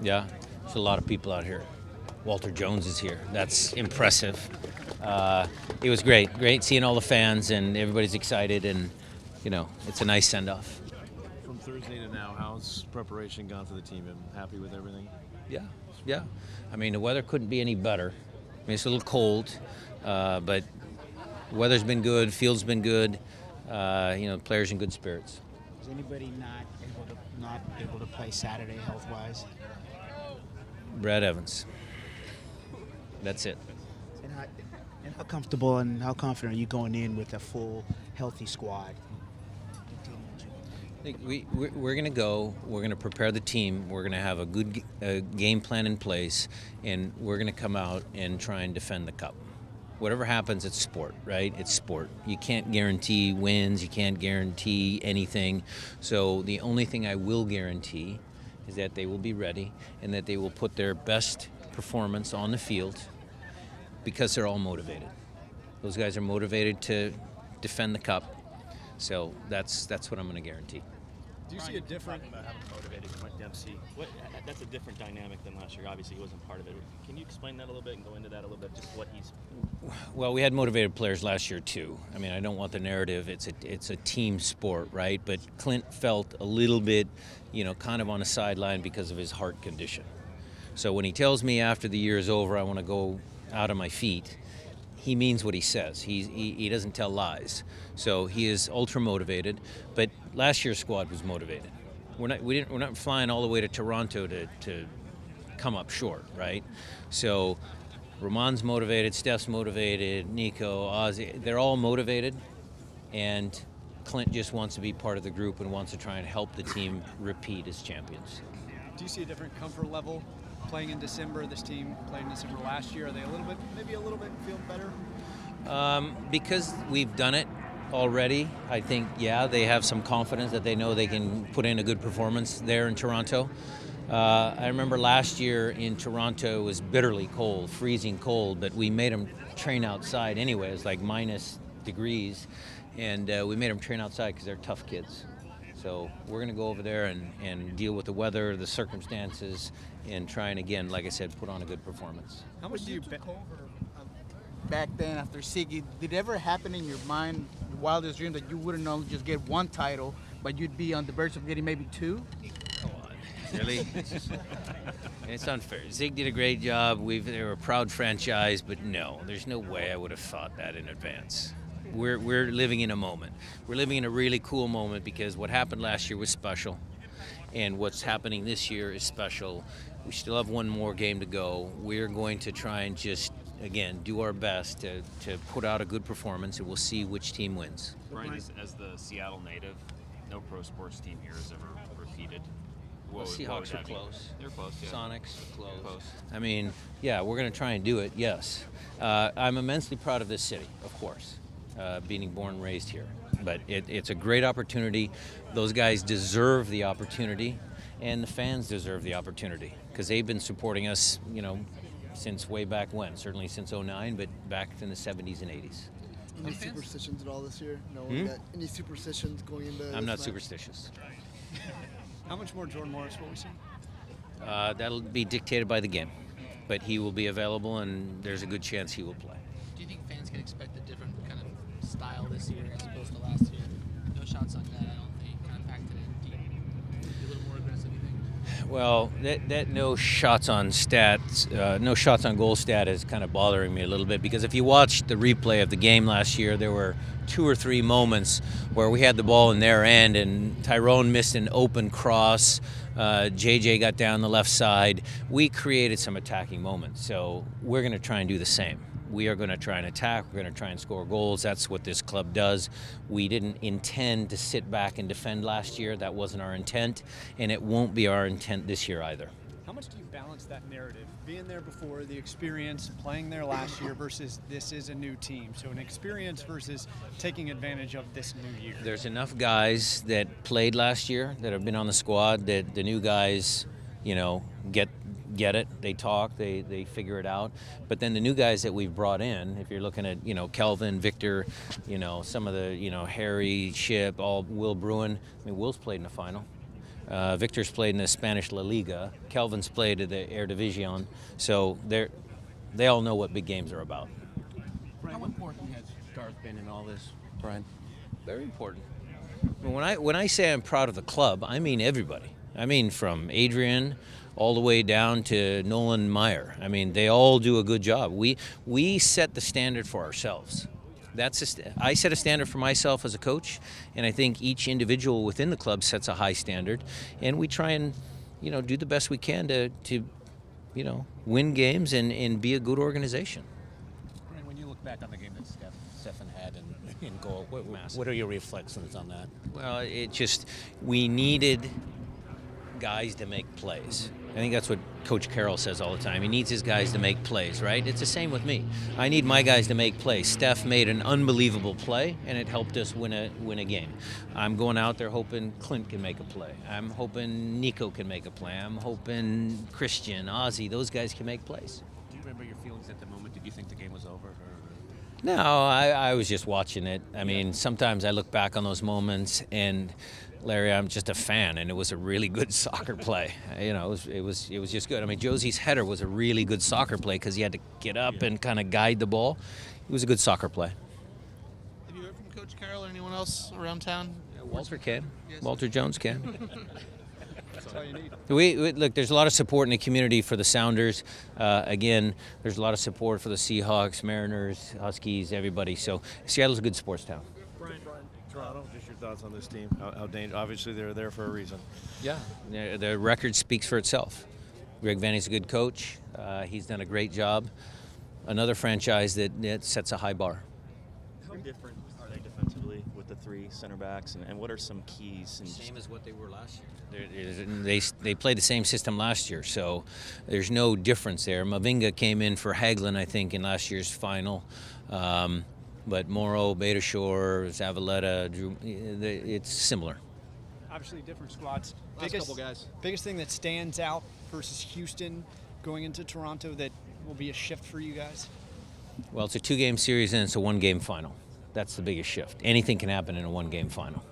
Yeah, there's a lot of people out here. Walter Jones is here. That's impressive. It was great seeing all the fans and everybody's excited, and it's a nice send-off. From Thursday to now, how's preparation gone for the team? And happy with everything? Yeah. I mean, the weather couldn't be any better. I mean, it's a little cold, but the weather's been good, field's been good. Players in good spirits. Is anybody not able to play Saturday health-wise? Brad Evans. That's it. And how comfortable and how confident are you going in with a full, healthy squad? I think we're going to go. We're going to prepare the team. We're going to have a good game plan in place, and we're going to come out and try and defend the cup. Whatever happens, it's sport, right? It's sport. You can't guarantee wins. You can't guarantee anything. So the only thing I will guarantee is that they will be ready and that they will put their best performance on the field because they're all motivated. Those guys are motivated to defend the cup. So that's what I'm going to guarantee. Do you see a different about having motivated Clint Dempsey? That's a different dynamic than last year. Obviously, he wasn't part of it. Can you explain that a little bit and go into that a little bit? Just what he's. Well, we had motivated players last year too. I mean, I don't want the narrative. It's a team sport, right? But Clint felt a little bit, kind of on a sideline because of his heart condition. So when he tells me after the year is over, I want to go out on my feet, he means what he says. He doesn't tell lies. So he is ultra motivated. But last year's squad was motivated. We're not flying all the way to Toronto to come up short, right? So Roman's motivated, Steph's motivated, Nico, Ozzy, they're all motivated, and Clint just wants to be part of the group and wants to try and help the team repeat as champions. Do you see a different comfort level playing in December? This team played in December last year. Are they maybe a little bit feeling better? Because we've done it already, I think, they have some confidence that they know they can put in a good performance there in Toronto. I remember last year in Toronto it was bitterly cold, freezing cold, but we made them train outside anyway. It was like minus degrees, and we made them train outside because they're tough kids. So we're going to go over there and deal with the weather, the circumstances, and try and, again, like I said, put on a good performance. How much do you bet? Back then, after Siggy, did it ever happen in your mind, wildest dream, that you wouldn't only just get one title, but you'd be on the verge of getting maybe two? Come on, really? It's unfair. Zig did a great job. They were a proud franchise, but no, there's no way I would have thought that in advance. We're living in a moment. We're living in a really cool moment because what happened last year was special, and what's happening this year is special. We still have one more game to go. We're going to try and just, again, do our best to put out a good performance, and we'll see which team wins. Brian, as the Seattle native, no pro sports team here has ever repeated. The Seahawks are close. They're close, yeah. Sonics are close. I mean, we're going to try and do it, yes. I'm immensely proud of this city, of course, being born and raised here. But it's a great opportunity. Those guys deserve the opportunity, and the fans deserve the opportunity because they've been supporting us, since way back when, certainly since '09, but back in the 70s and 80s. Any superstitions at all this year? No, any superstitions going into I'm not match? Superstitious. How much more Jordan Morris will we see? That'll be dictated by the game, but he will be available, and there's a good chance he will play. Do you think fans can expect a different kind of style this year as opposed to last year? No shots on net, I don't think. Kind of packed it in deep. Maybe a little more aggressive, you think? Well, that no shots on goal stat is kind of bothering me a little bit because if you watched the replay of the game last year, there were 2 or 3 moments where we had the ball in their end and Tyrone missed an open cross. JJ got down the left side. We created some attacking moments, so we're going to try and do the same. We are going to try and attack. We're going to try and score goals. That's what this club does. We didn't intend to sit back and defend last year. That wasn't our intent, and it won't be our intent this year either. How much do you balance that narrative? Being there before, the experience, playing there last year versus this is a new team. So an experience versus taking advantage of this new year. There's enough guys that played last year that have been on the squad that the new guys, get it. They talk, they figure it out. But then the new guys that we've brought in, if you're looking at, Kelvin, Victor, some of the, Harry, Ship, Will Bruin. I mean, Will's played in the final. Victor's played in the Spanish La Liga. Kelvin's played at the Eredivisie. So they all know what big games are about. How important has Garth been in all this, Brian? Very important. When I say I'm proud of the club, I mean everybody. I mean from Adrian all the way down to Nolan Meyer. I mean, they all do a good job. We set the standard for ourselves. I set a standard for myself as a coach, and I think each individual within the club sets a high standard, and we try and do the best we can to win games and be a good organization. Brian, when you look back on the game that Stefan had in goal, what are your reflections on that? Well, we needed guys to make plays. I think that's what Coach Carroll says all the time. He needs his guys to make plays, right? It's the same with me. I need my guys to make plays. Steph made an unbelievable play, and it helped us win a game. I'm going out there hoping Clint can make a play. I'm hoping Nico can make a play. I'm hoping Christian, Ozzy, those guys can make plays. Do you remember your feelings at the moment? Did you think the game was over? No, I was just watching it. I mean, sometimes I look back on those moments, and Larry, I'm just a fan, and it was a really good soccer play. It was just good. I mean, Josie's header was a really good soccer play because he had to get up and kind of guide the ball. It was a good soccer play. Have you heard from Coach Carroll or anyone else around town? Walter can. Walter Jones can. That's all you need. Look, there's a lot of support in the community for the Sounders. Again, there's a lot of support for the Seahawks, Mariners, Huskies, everybody. So Seattle's a good sports town. Brian, Toronto, just your thoughts on this team. How dangerous? Obviously, they're there for a reason. Yeah, the record speaks for itself. Greg Vanney's a good coach. He's done a great job. Another franchise that sets a high bar. How different are they defensively with the three center backs, and what are some keys? Same as what they were last year. They played the same system last year, so there's no difference there. Mavinga came in for Hagelin, I think, in last year's final. But Morrow, Betashore, Zavaleta, Drew, it's similar. Obviously, different squads. Couple guys. Biggest thing that stands out versus Houston going into Toronto that will be a shift for you guys? Well, it's a 2-game series and it's a 1-game final. That's the biggest shift. Anything can happen in a 1-game final.